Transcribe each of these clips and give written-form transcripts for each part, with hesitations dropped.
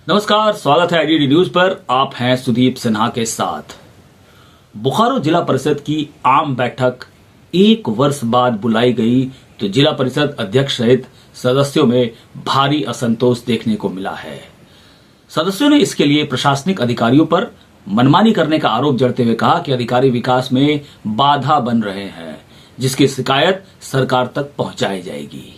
नमस्कार, स्वागत है आईडीडी न्यूज पर। आप हैं सुदीप सिन्हा के साथ। बोकारो जिला परिषद की आम बैठक 1 वर्ष बाद बुलाई गई तो जिला परिषद अध्यक्ष सहित सदस्यों में भारी असंतोष देखने को मिला है। सदस्यों ने इसके लिए प्रशासनिक अधिकारियों पर मनमानी करने का आरोप जड़ते हुए कहा कि अधिकारी विकास में बाधा बन रहे हैं, जिसकी शिकायत सरकार तक पहुंचाई जाएगी।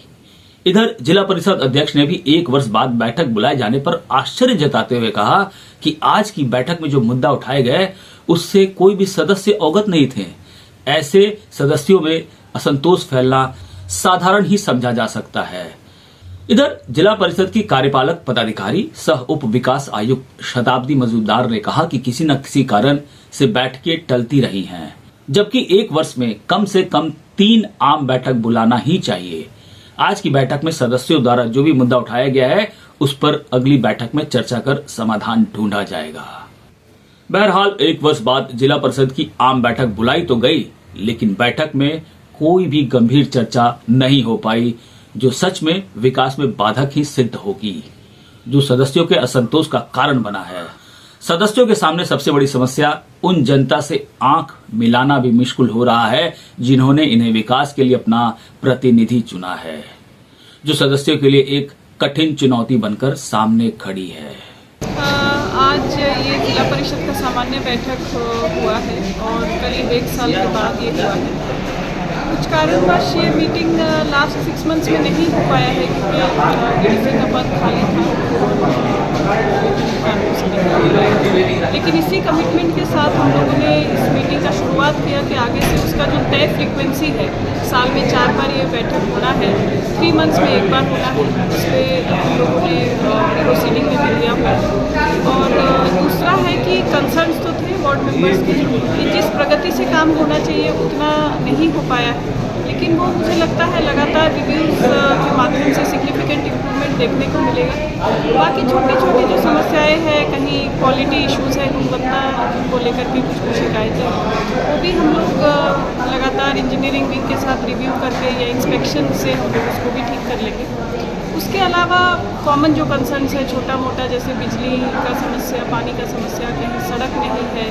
इधर जिला परिषद अध्यक्ष ने भी 1 वर्ष बाद बैठक बुलाए जाने पर आश्चर्य जताते हुए कहा कि आज की बैठक में जो मुद्दा उठाए गए उससे कोई भी सदस्य अवगत नहीं थे। ऐसे सदस्यों में असंतोष फैलना साधारण ही समझा जा सकता है। इधर जिला परिषद की कार्यपालक पदाधिकारी सह उप विकास आयुक्त शताब्दी मजूमदार ने कहा कि किसी न किसी कारण से बैठकें टलती रही हैं, जबकि 1 वर्ष में कम से कम 3 आम बैठक बुलाना ही चाहिए। आज की बैठक में सदस्यों द्वारा जो भी मुद्दा उठाया गया है उस पर अगली बैठक में चर्चा कर समाधान ढूंढा जाएगा। बहरहाल 1 वर्ष बाद जिला परिषद की आम बैठक बुलाई तो गई, लेकिन बैठक में कोई भी गंभीर चर्चा नहीं हो पाई, जो सच में विकास में बाधक ही सिद्ध होगी, जो सदस्यों के असंतोष का कारण बना है। सदस्यों के सामने सबसे बड़ी समस्या उन जनता से आंख मिलाना भी मुश्किल हो रहा है जिन्होंने इन्हें विकास के लिए अपना प्रतिनिधि चुना है, जो सदस्यों के लिए एक कठिन चुनौती बनकर सामने खड़ी है। आज ये जिला परिषद का सामान्य बैठक हुआ है और करीब 1 साल के बाद ये हुआ है। कुछ कारणवश ये मीटिंग लास्ट 6 मंथ्स में नहीं हो पाया है क्योंकि डीसी का पद खाली था, लेकिन इसी कमिटमेंट के साथ हम लोगों ने इस मीटिंग का शुरुआत किया कि आगे से उसका जो तय फ्रीक्वेंसी है, साल में 4 बार ये बैठक होना है, 3 मंथ्स में 1 बार होना है, उस पर हम लोगों ने प्रोसीडिंग में भी लिया हुआ है। और दूसरा है कि कंसर्न्स तो थे वार्ड मेंबर्स के कि जिस प्रगति से काम होना चाहिए उतना नहीं हो पाया है, लेकिन वो मुझे लगता है लगातार रिव्यूज़ के माध्यम से सिग्निफिकेंट इम्प्रूवमेंट देखने को मिलेगा। बाकी छोटी छोटी जो समस्याएं हैं, कहीं क्वालिटी इश्यूज़ है, गुणवत्ता को लेकर के कुछ शिकायतें हैं, वो भी हम लोग लगातार इंजीनियरिंग विंग के साथ रिव्यू करके या इंस्पेक्शन से हम लोग उसको भी ठीक कर लेंगे। उसके अलावा कॉमन जो कंसर्न्स है छोटा मोटा, जैसे बिजली का समस्या, पानी का समस्या, कहीं सड़क नहीं है,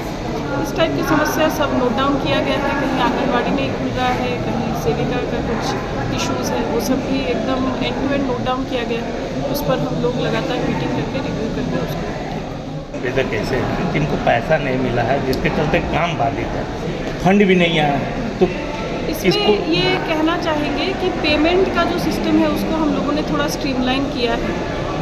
इस टाइप की समस्या सब नोट डाउन किया गया है। कहीं आंगनबाड़ी नहीं खुल रहा है, कहीं सेविका का कुछ इश्यूज़ है, वो सब भी एकदम end to end note down किया गया है। उस पर हम लोग लगातार मीटिंग करके रिव्यू करके उसको ठीक कैसे जिनको पैसा नहीं मिला है, जिसके चलते काम बाधित है, फंड भी नहीं आया है, तो इसमें ये कहना चाहेंगे कि पेमेंट का जो सिस्टम है उसको हम लोगों ने थोड़ा स्ट्रीमलाइन किया है।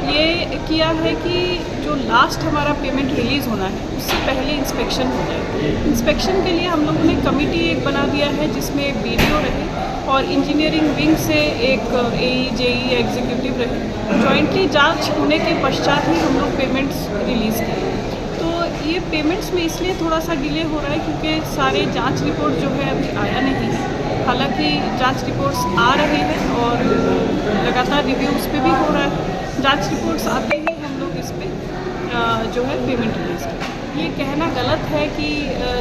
ये किया है कि जो लास्ट हमारा पेमेंट रिलीज़ होना है उससे पहले इंस्पेक्शन हो जाए। इंस्पेक्शन के लिए हम लोगों ने कमेटी एक बना दिया है जिसमें बीडीओ रहे और इंजीनियरिंग विंग से एक एई जेई एग्जीक्यूटिव रहे। जॉइंटली जांच होने के पश्चात ही हम लोग पेमेंट्स रिलीज़ किए। तो ये पेमेंट्स में इसलिए थोड़ा सा डिले हो रहा है क्योंकि सारे जांच रिपोर्ट जो है अभी आया नहीं है। हालांकि जांच रिपोर्ट्स आ रही हैं और लगातार रिव्यू उस पर भी हो रहा है। जांच रिपोर्ट्स आते ही हम लोग इस पर जो है पेमेंट रिलीज करें। ये कहना गलत है कि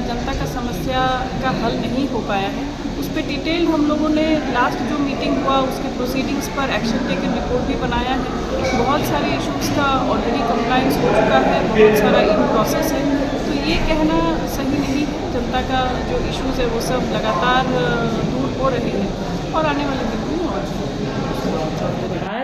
जनता का समस्या का हल नहीं हो पाया है। उस पर डिटेल हम लोगों ने लास्ट जो मीटिंग हुआ उसके प्रोसीडिंग्स पर एक्शन टेकन रिपोर्ट भी बनाया है। बहुत सारे इश्यूज़ का ऑलरेडी कंप्लाइंस हो चुका है, बहुत सारा इन प्रोसेस है। तो ये कहना सही नहीं है। जनता का जो इश्यूज़ है वो सब लगातार दूर हो रहे हैं और आने वाले दिन में और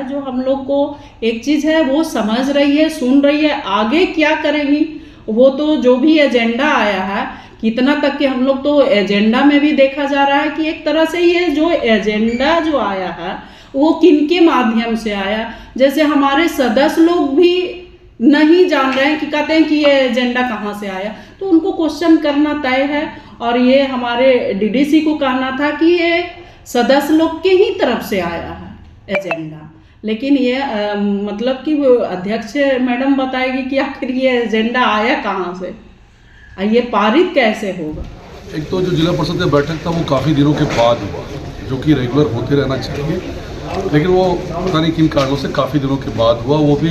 जो हम लोग को एक चीज़ है वो समझ रही है, सुन रही है, आगे क्या करेंगी वो तो जो भी एजेंडा आया है, कितना तक कि हम लोग तो एजेंडा में भी देखा जा रहा है कि एक तरह से ये जो एजेंडा जो आया है वो किनके माध्यम से आया। जैसे हमारे सदस्य लोग भी नहीं जान रहे हैं कि कहते हैं कि ये एजेंडा कहाँ से आया, तो उनको क्वेश्चन करना तय है। और ये हमारे डीडीसी को कहना था कि ये सदस्य लोग के ही तरफ से आया है एजेंडा, लेकिन ये मतलब कि अध्यक्ष मैडम बताएगी कि आखिर ये एजेंडा आया कहाँ से, ये पारित कैसे होगा। एक तो जो जिला परिषद का बैठक था वो काफ़ी दिनों के बाद हुआ, जो कि रेगुलर होते रहना चाहिए, लेकिन वो पता नहीं किन कारणों से काफ़ी दिनों के बाद हुआ। वो भी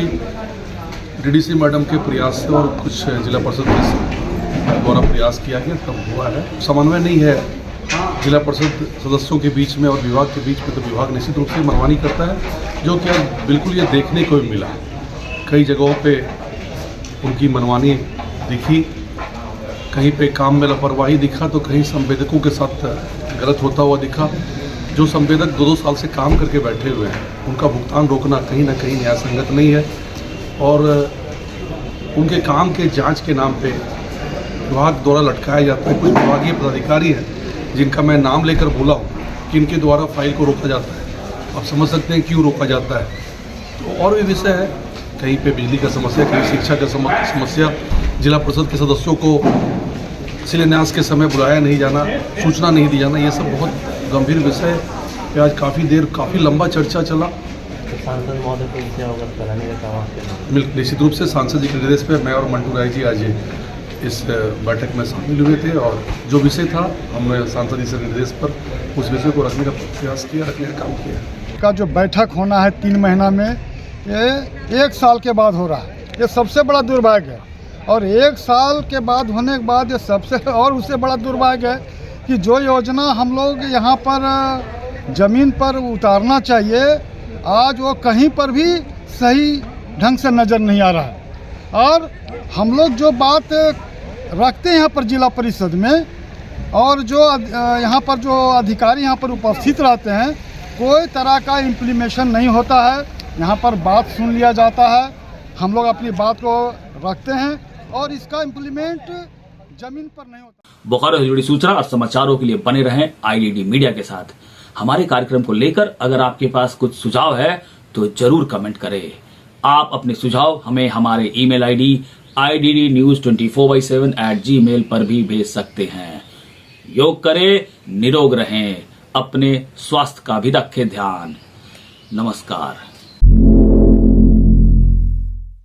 डीडीसी मैडम के प्रयास से और कुछ जिला परिषद के द्वारा प्रयास किया गया तब हुआ है। समन्वय नहीं है जिला परिषद सदस्यों के बीच में और विभाग के बीच में, तो विभाग निश्चित रूप से मनमानी करता है, जो कि बिल्कुल ये देखने को भी मिला। कई जगहों पे उनकी मनमानी दिखी, कहीं पे काम में लापरवाही दिखा तो कहीं संवेदकों के साथ गलत होता हुआ दिखा। जो संवेदक 2-2 साल से काम करके बैठे हुए हैं उनका भुगतान रोकना कहीं ना कहीं न्याय संगत नहीं है और उनके काम के जांच के नाम पे विभाग द्वारा लटकाया जाता है। कुछ विभागीय पदाधिकारी हैं जिनका मैं नाम लेकर बोला हूँ कि इनके द्वारा फाइल को रोका जाता है। आप समझ सकते हैं क्यों रोका जाता है। तो और भी विषय है, कहीं पे बिजली का समस्या, कहीं शिक्षा का समस्या, जिला परिषद के सदस्यों को शिलान्यास के समय बुलाया नहीं जाना, सूचना नहीं दी जाना, ये सब बहुत गंभीर विषय है। आज काफ़ी देर काफ़ी लंबा चर्चा चला। सांसद महोदय को इसे अवगत कराने का काम आपके निश्चित रूप से सांसद जी के निर्देश पर मैं और मंटू राय जी आज इस बैठक में शामिल हुए थे और जो विषय था हमने सांसद जी से निर्देश पर उस विषय को रखने का प्रयास किया, रखने का काम किया। का जो बैठक होना है 3 महीना में, ये 1 साल के बाद हो रहा है। ये सबसे बड़ा दुर्भाग्य है और 1 साल के बाद होने के बाद ये सबसे और उससे बड़ा दुर्भाग्य है कि जो योजना हम लोग यहाँ पर ज़मीन पर उतारना चाहिए, आज वो कहीं पर भी सही ढंग से नज़र नहीं आ रहा है। और हम लोग जो बात रखते हैं यहाँ पर जिला परिषद में और जो यहाँ पर जो अधिकारी यहाँ पर उपस्थित रहते हैं, कोई तरह का इम्प्लीमेशन नहीं होता है। यहाँ पर बात सुन लिया जाता है, हम लोग अपनी बात को रखते हैं और इसका इम्प्लीमेंट जमीन पर नहीं होता। बोकारो से जुड़ी सूचना और समाचारों के लिए बने रहें IDD मीडिया के साथ। हमारे कार्यक्रम को लेकर अगर आपके पास कुछ सुझाव है तो जरूर कमेंट करें। आप अपने सुझाव हमें हमारे ईमेल ID iddnews24/7 पर भी भेज सकते हैं। योग करें, निरोग रहें, अपने स्वास्थ्य का भी रखें ध्यान। नमस्कार।